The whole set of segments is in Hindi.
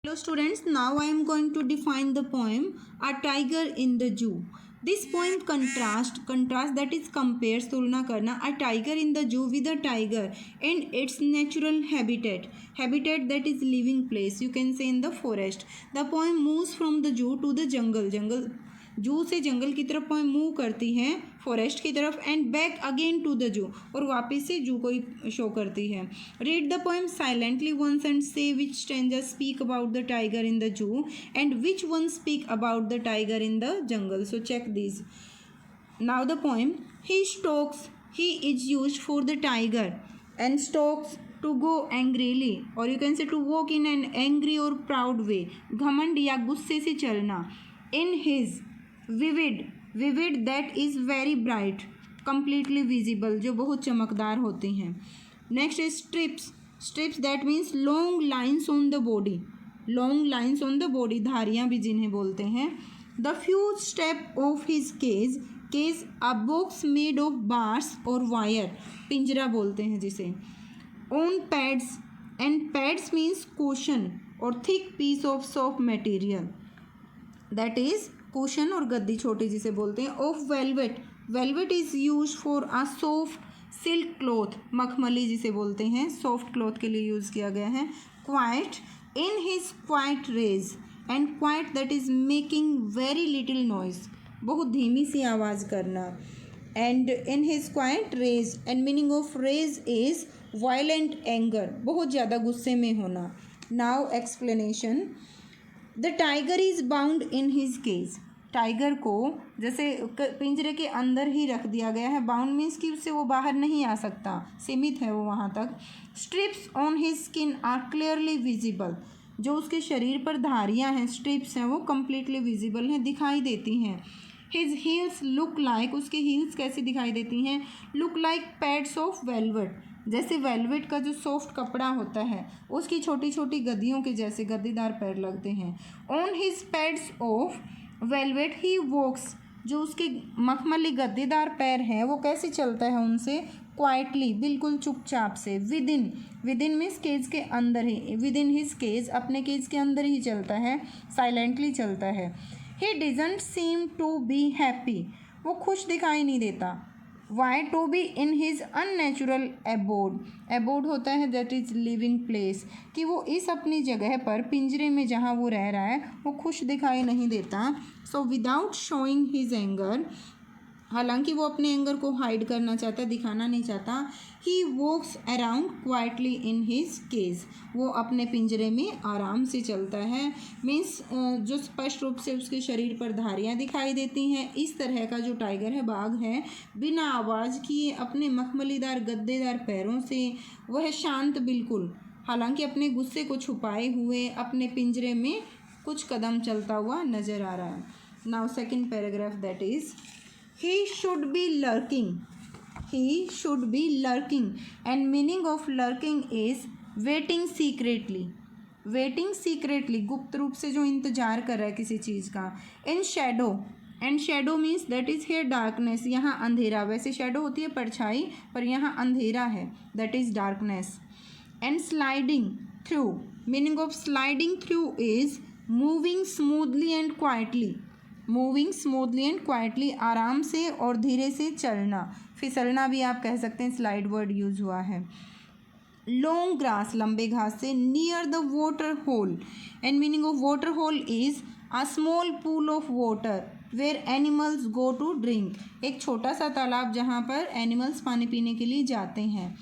Hello students, now I am going to define the poem A Tiger in the Zoo. This poem contrast that is compares तुलना करना a tiger in the zoo with a tiger and its natural habitat that is living place, you can say in the forest. The poem moves from the zoo to the jungle जू से जंगल की तरफ पोएम मूव करती है फॉरेस्ट की तरफ and back again to the zoo और वापस से जू को शो करती है. Read the poem silently once and say which stranger speak about the tiger in the zoo and which one speak about the tiger in the jungle. So check this. Now the poem he stalks he is used for the tiger and stalks to go angrily और you can say to walk in an angry और प्राउड वे, घमंड या गुस्से से चलना. In his vivid that is very bright, completely visible जो बहुत चमकदार होती हैं. Next is stripes that means long lines on the body, धारियाँ भी जिन्हें बोलते हैं. The few step of his cage a box made of bars और वायर, पिंजरा बोलते हैं जिसे. On pads and pads means cushion और thick piece of soft material that is cushion और गद्दी छोटी जिसे बोलते हैं. Of velvet is use for a soft silk cloth, मखमली जिसे बोलते हैं सॉफ्ट क्लॉथ के लिए यूज़ किया गया है. Quiet in his quiet rage and quiet that is making very little noise, बहुत धीमी सी आवाज़ करना. And in his quiet rage and meaning of rage is violent anger, बहुत ज़्यादा गुस्से में होना. Now explanation. The tiger is bound in his cage, tiger को जैसे पिंजरे के अंदर ही रख दिया गया है. बाउंड मीन्स कि उससे वो बाहर नहीं आ सकता, सीमित है वो वहाँ तक. Stripes on his skin are clearly visible, जो उसके शरीर पर धारियाँ हैं स्ट्रिप्स हैं वो कम्प्लीटली विजिबल हैं, दिखाई देती हैं. हिज हील्स लुक लाइक, उसके हील्स कैसी दिखाई देती हैं, look like pads of velvet, जैसे वेलवेट का जो सॉफ्ट कपड़ा होता है उसकी छोटी छोटी गद्दियों के जैसे गद्दीदार पैर लगते हैं. On his pads of velvet he walks, जो उसके मखमली गद्दीदार पैर हैं वो कैसे चलता है उनसे, क्वाइटली, बिल्कुल चुपचाप से. विदिन मीन्स केज के अंदर ही, विदिन हिज केज, अपने केज के अंदर ही चलता है, साइलेंटली चलता है. He doesn't seem to be happy, वो खुश दिखाई नहीं देता. Why to be in his unnatural abode होता है दैट इज़ लिविंग प्लेस, कि वो इस अपनी जगह पर पिंजरे में जहाँ वो रह रहा है वो खुश दिखाई नहीं देता. So without showing his anger, हालांकि वो अपने एंगर को हाइड करना चाहता है, दिखाना नहीं चाहता. He walks around quietly in his cage, वो अपने पिंजरे में आराम से चलता है. मीन्स जो स्पष्ट रूप से उसके शरीर पर धारियाँ दिखाई देती हैं. इस तरह का जो टाइगर है, बाघ है, बिना आवाज़ किए अपने मखमलीदार गद्देदार पैरों से वह शांत बिल्कुल, हालांकि अपने गुस्से को छुपाए हुए अपने पिंजरे में कुछ कदम चलता हुआ नज़र आ रहा है. Now second paragraph that is he should be lurking and meaning of lurking is waiting secretly, गुप्त रूप से जो इंतजार कर रहा है किसी चीज़ का. in shadow means that is here darkness, यहाँ अंधेरा, वैसे shadow होती है परछाई पर यहाँ अंधेरा है, that is darkness. and sliding through, meaning of sliding through is moving smoothly and quietly, आराम से और धीरे से चलना, फिसलना भी आप कह सकते हैं, स्लाइड वर्ड यूज़ हुआ है. लॉन्ग ग्रास, लंबे घास से. Near the water hole and meaning of water hole is a small pool of water where animals go to drink, एक छोटा सा तालाब जहाँ पर एनिमल्स पानी पीने के लिए जाते हैं.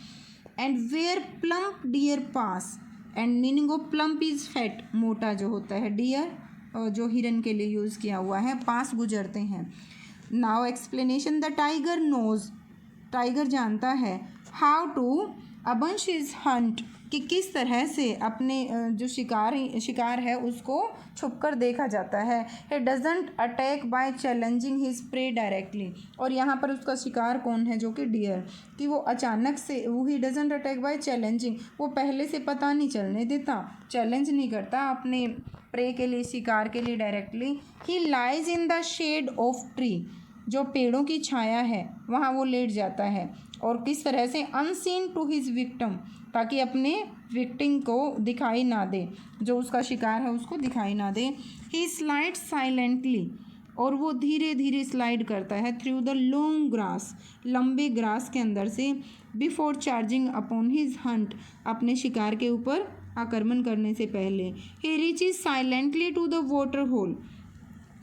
And where plump deer pass and meaning of plump is fat, मोटा जो होता है, डियर जो हिरन के लिए यूज़ किया हुआ है, पास गुजरते हैं. Now explanation. The tiger knows, tiger जानता है. हाउ टू अबंश हिज हंट, कि किस तरह से अपने जो शिकार है उसको छुपकर देखा जाता है. He doesn't attack by challenging his prey directly, और यहाँ पर उसका शिकार कौन है, जो कि डियर, कि वो अचानक से, वो he doesn't attack by challenging, वो पहले से पता नहीं चलने देता, चैलेंज नहीं करता अपने प्रे के लिए, शिकार के लिए directly. He lies in the shade of tree, जो पेड़ों की छाया है वहाँ वो लेट जाता है. और किस तरह से अनसीन टू हिज विक्टिम, ताकि अपने विक्टिम को दिखाई ना दे, जो उसका शिकार है उसको दिखाई ना दे। ही स्लाइड्स साइलेंटली, और वो धीरे धीरे स्लाइड करता है थ्रू द लॉन्ग ग्रास, लंबे ग्रास के अंदर से, before charging upon his hunt, अपने शिकार के ऊपर आक्रमण करने से पहले। He reaches silently to the water hole,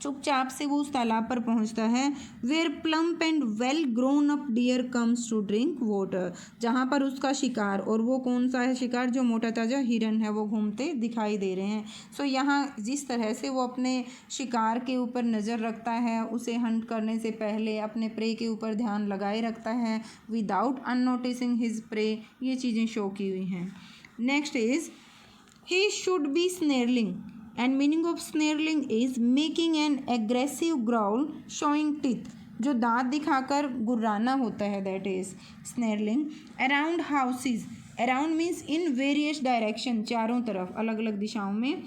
चुपचाप से वो उस तालाब पर पहुंचता है। Where plump and well grown up deer comes to drink water, जहाँ पर उसका शिकार, और वो कौन सा है शिकार, जो मोटा ताजा हिरन है, वो घूमते दिखाई दे रहे हैं। सो यहाँ जिस तरह से वो अपने शिकार के ऊपर नज़र रखता है, उसे हंट करने से पहले अपने प्रे के ऊपर ध्यान लगाए रखता है विदाउट अननोटिसिंग हिज प्रे, ये चीज़ें शो की हुई हैं। Next is he should be snarling, and meaning of snarling is making an aggressive growl showing teeth, जो दांत दिखाकर गुर्राना होता है, that is snarling। around houses, around means in various direction, चारों तरफ अलग अलग दिशाओं में।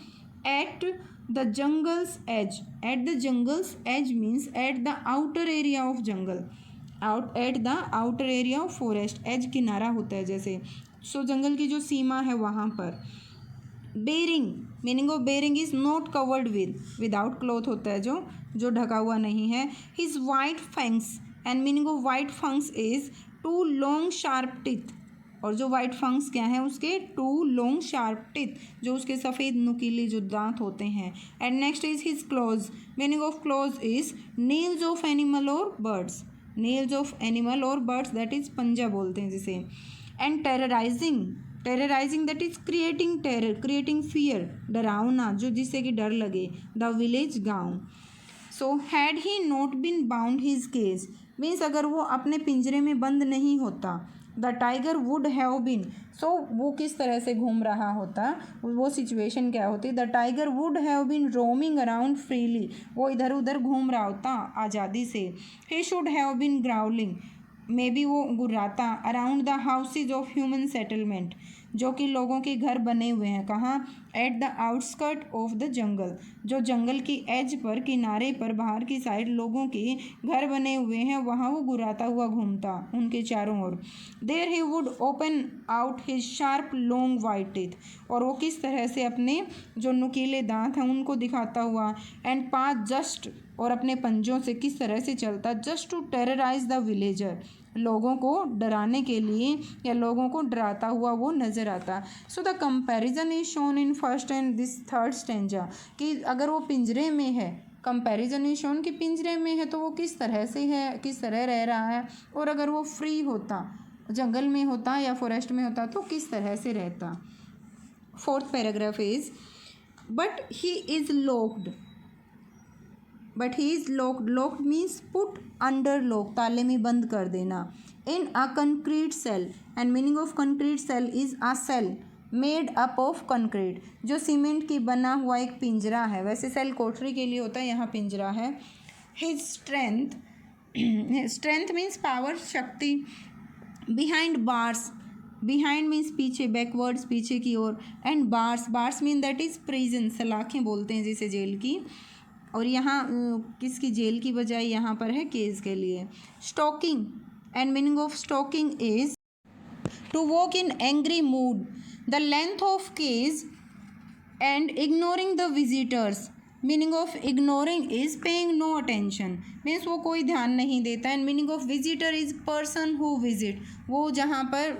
at the jungle's edge, at the jungle's edge means at the outer area of jungle, at the outer area of forest, edge किनारा होता है जैसे, सो जंगल की जो सीमा है वहाँ पर। Baring, meaning of baring is not covered with, without cloth होता है जो ढका हुआ नहीं है। His white fangs, and meaning of white fangs is two long sharp teeth, और जो वाइट फंक्स क्या हैं उसके, टू लॉन्ग शार्प टीथ, जो उसके सफ़ेद नुकीले जो दांत होते हैं। And next is his claws, meaning of claws is nails of animal और बर्ड्स, नेल्स ऑफ एनिमल और बर्ड्स, दैट इज पंजा बोलते हैं जिसे। And terrorizing, terrorizing that is creating terror, creating fear, डरावना, जो जिससे कि डर लगे। द विलेज, गाँव। So had he not been bound his cage, means अगर वो अपने पिंजरे में बंद नहीं होता, the tiger would have been, सो वो किस तरह से घूम रहा होता, वो सिचुएशन क्या होती, the tiger would have been roaming around freely, वो इधर उधर घूम रहा होता आज़ादी से। He should have been growling, maybe बी वो गुर्राता, around the houses of human settlement, जो कि लोगों के घर बने हुए हैं, कहाँ, at the outskirt of the jungle, जो जंगल की एज पर, किनारे पर, बाहर की साइड लोगों के घर बने हुए हैं, वहाँ वो गुर्राता हुआ घूमता उनके चारों ओर। There he would open out his sharp long white teeth, और वो किस तरह से अपने जो नुकीले दांत हैं उनको दिखाता हुआ। एंड पास जस्ट, और अपने पंजों से किस तरह से चलता, just to terrorize the villager, लोगों को डराने के लिए या लोगों को डराता हुआ वो नज़र आता। So the comparison is shown in first and this third stanza, कि अगर वो पिंजरे में है, कंपैरिजन इज शोन कि पिंजरे में है तो वो किस तरह से है, किस तरह रह रहा है, और अगर वो फ्री होता, जंगल में होता या फॉरेस्ट में होता तो किस तरह से रहता। Fourth paragraph is but he is locked, but he is locked, locked means put under lock, ताले में बंद कर देना। In a concrete cell, and meaning of concrete cell is a cell made up of concrete, जो सीमेंट की बना हुआ एक पिंजरा है, वैसे सेल कोठरी के लिए होता है, यहाँ पिंजरा है। His strength, strength means power, शक्ति। बिहाइंड बार्स, बिहाइंड मीन्स पीछे, बैकवर्ड्स पीछे की ओर। And bars, bars mean that is prison, सलाखें बोलते हैं जिसे जेल की, और यहाँ किसकी, जेल की बजाय यहाँ पर है केज के लिए। Stalking, and meaning of stalking is to walk in angry mood, the length of cage and ignoring the visitors, meaning of ignoring is paying no attention, means वो कोई ध्यान नहीं देता। And meaning of visitor is person who visit, वो जहाँ पर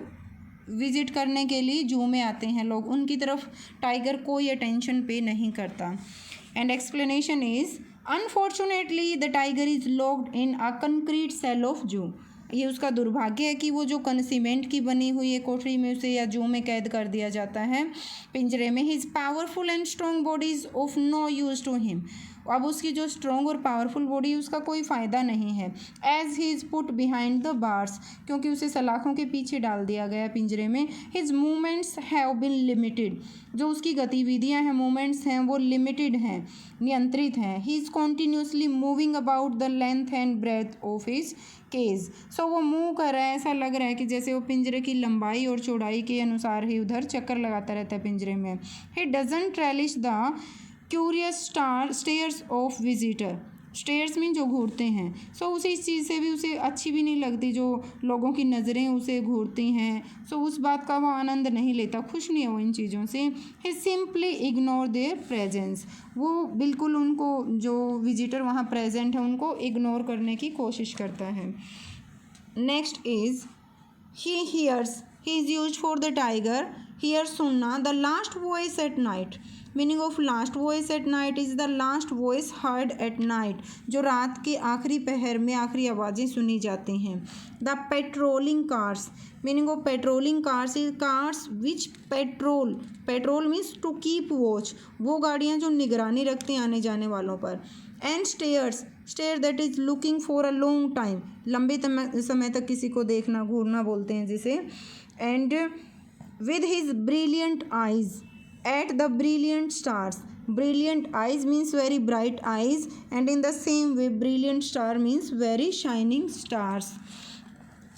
विजिट करने के लिए जू में आते हैं लोग, उनकी तरफ टाइगर कोई अटेंशन पे नहीं करता। And explanation is unfortunately the tiger is locked in a concrete cell of zoo, ये उसका दुर्भाग्य है कि वो जो सीमेंट की बनी हुई है कोठरी में, उसे या जू में कैद कर दिया जाता है, पिंजरे में। His powerful and strong body is of no use to him, अब उसकी जो स्ट्रॉन्ग और पावरफुल बॉडी उसका कोई फ़ायदा नहीं है। As he is put behind the bars, क्योंकि उसे सलाखों के पीछे डाल दिया गया पिंजरे में। His movements have been limited, जो उसकी गतिविधियां हैं, मूवमेंट्स हैं, वो लिमिटेड हैं, नियंत्रित हैं। He is continuously moving about the length and breath of his cage, so वो मूव कर रहा है, ऐसा लग रहा है कि जैसे वो पिंजरे की लंबाई और चौड़ाई के अनुसार ही उधर चक्कर लगाता रहता है पिंजरे में। He doesn't relish the curious stairs of visitor, stairs mean जो घूरते हैं। सो उसे इस चीज़ से भी उसे अच्छी भी नहीं लगती, जो लोगों की नज़रें उसे घूरती हैं। सो उस बात का वो आनंद नहीं लेता, खुश नहीं है वो इन चीज़ों से। ही सिंपली इग्नोर देयर प्रेजेंस, वो बिल्कुल उनको जो विजिटर वहाँ प्रेजेंट है उनको इग्नोर करने की कोशिश करता है। Next is he hears, he is used for the tiger. Here सुनना, the last voice at night. Meaning of last voice at night is the last voice heard at night, जो रात के आखिरी पहर में आखिरी आवाज़ें सुनी जाती हैं। The patrolling cars, meaning of patrolling cars is cars which patrol, patrol means to keep watch, वो गाड़ियाँ जो निगरानी रखती हैं आने जाने वालों पर। And stares, stare that is looking for a long time, लंबे समय तक किसी को देखना, घूरना बोलते हैं जिसे। And with his brilliant eyes at the brilliant stars, brilliant eyes means very bright eyes, and in the same way brilliant star means very shining stars.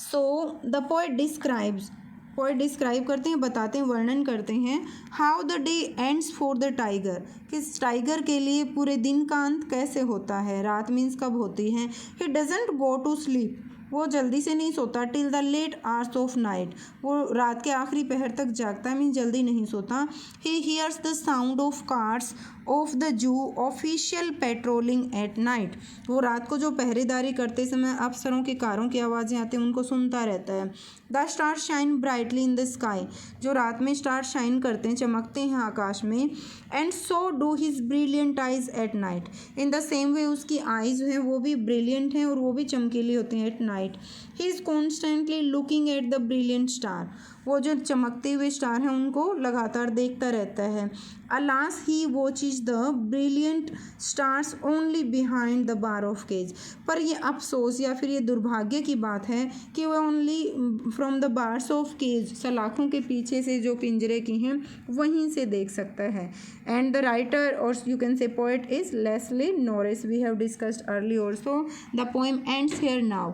So the poet describes, poet describe करते हैं, बताते हैं, वर्णन करते हैं how the day ends for the tiger, किस टाइगर के लिए पूरे दिन का अंत कैसे होता है, रात मीन्स कब होती है। He doesn't go to sleep, वो जल्दी से नहीं सोता। Till the late hours of night, वो रात के आखिरी पहर तक जागता है, मीन जल्दी नहीं सोता। He hears the sound of cars of the zoo official patrolling at night, वो रात को जो पहरेदारी करते समय अफसरों के कारों की आवाज़ें आती हैं उनको सुनता रहता है। The star shine brightly in the sky, जो रात में स्टार शाइन करते हैं, चमकते हैं आकाश में। And so do his brilliant eyes at night, in the same way उसकी आइज़ हैं वो भी ब्रिलियंट हैं और वो भी चमकीली होती हैं at night. He is constantly looking at the brilliant star, वो जो चमकते हुए स्टार हैं उनको लगातार देखता रहता है। Alas he watches the brilliant stars only behind the bar of cage, पर ये अफसोस या फिर ये दुर्भाग्य की बात है कि वह only from the bars of cage, सलाखों के पीछे से जो पिंजरे की हैं वहीं से देख सकता है। एंड द राइटर और you can say poet is Leslie Norris, we have discussed early also. The poem ends here now.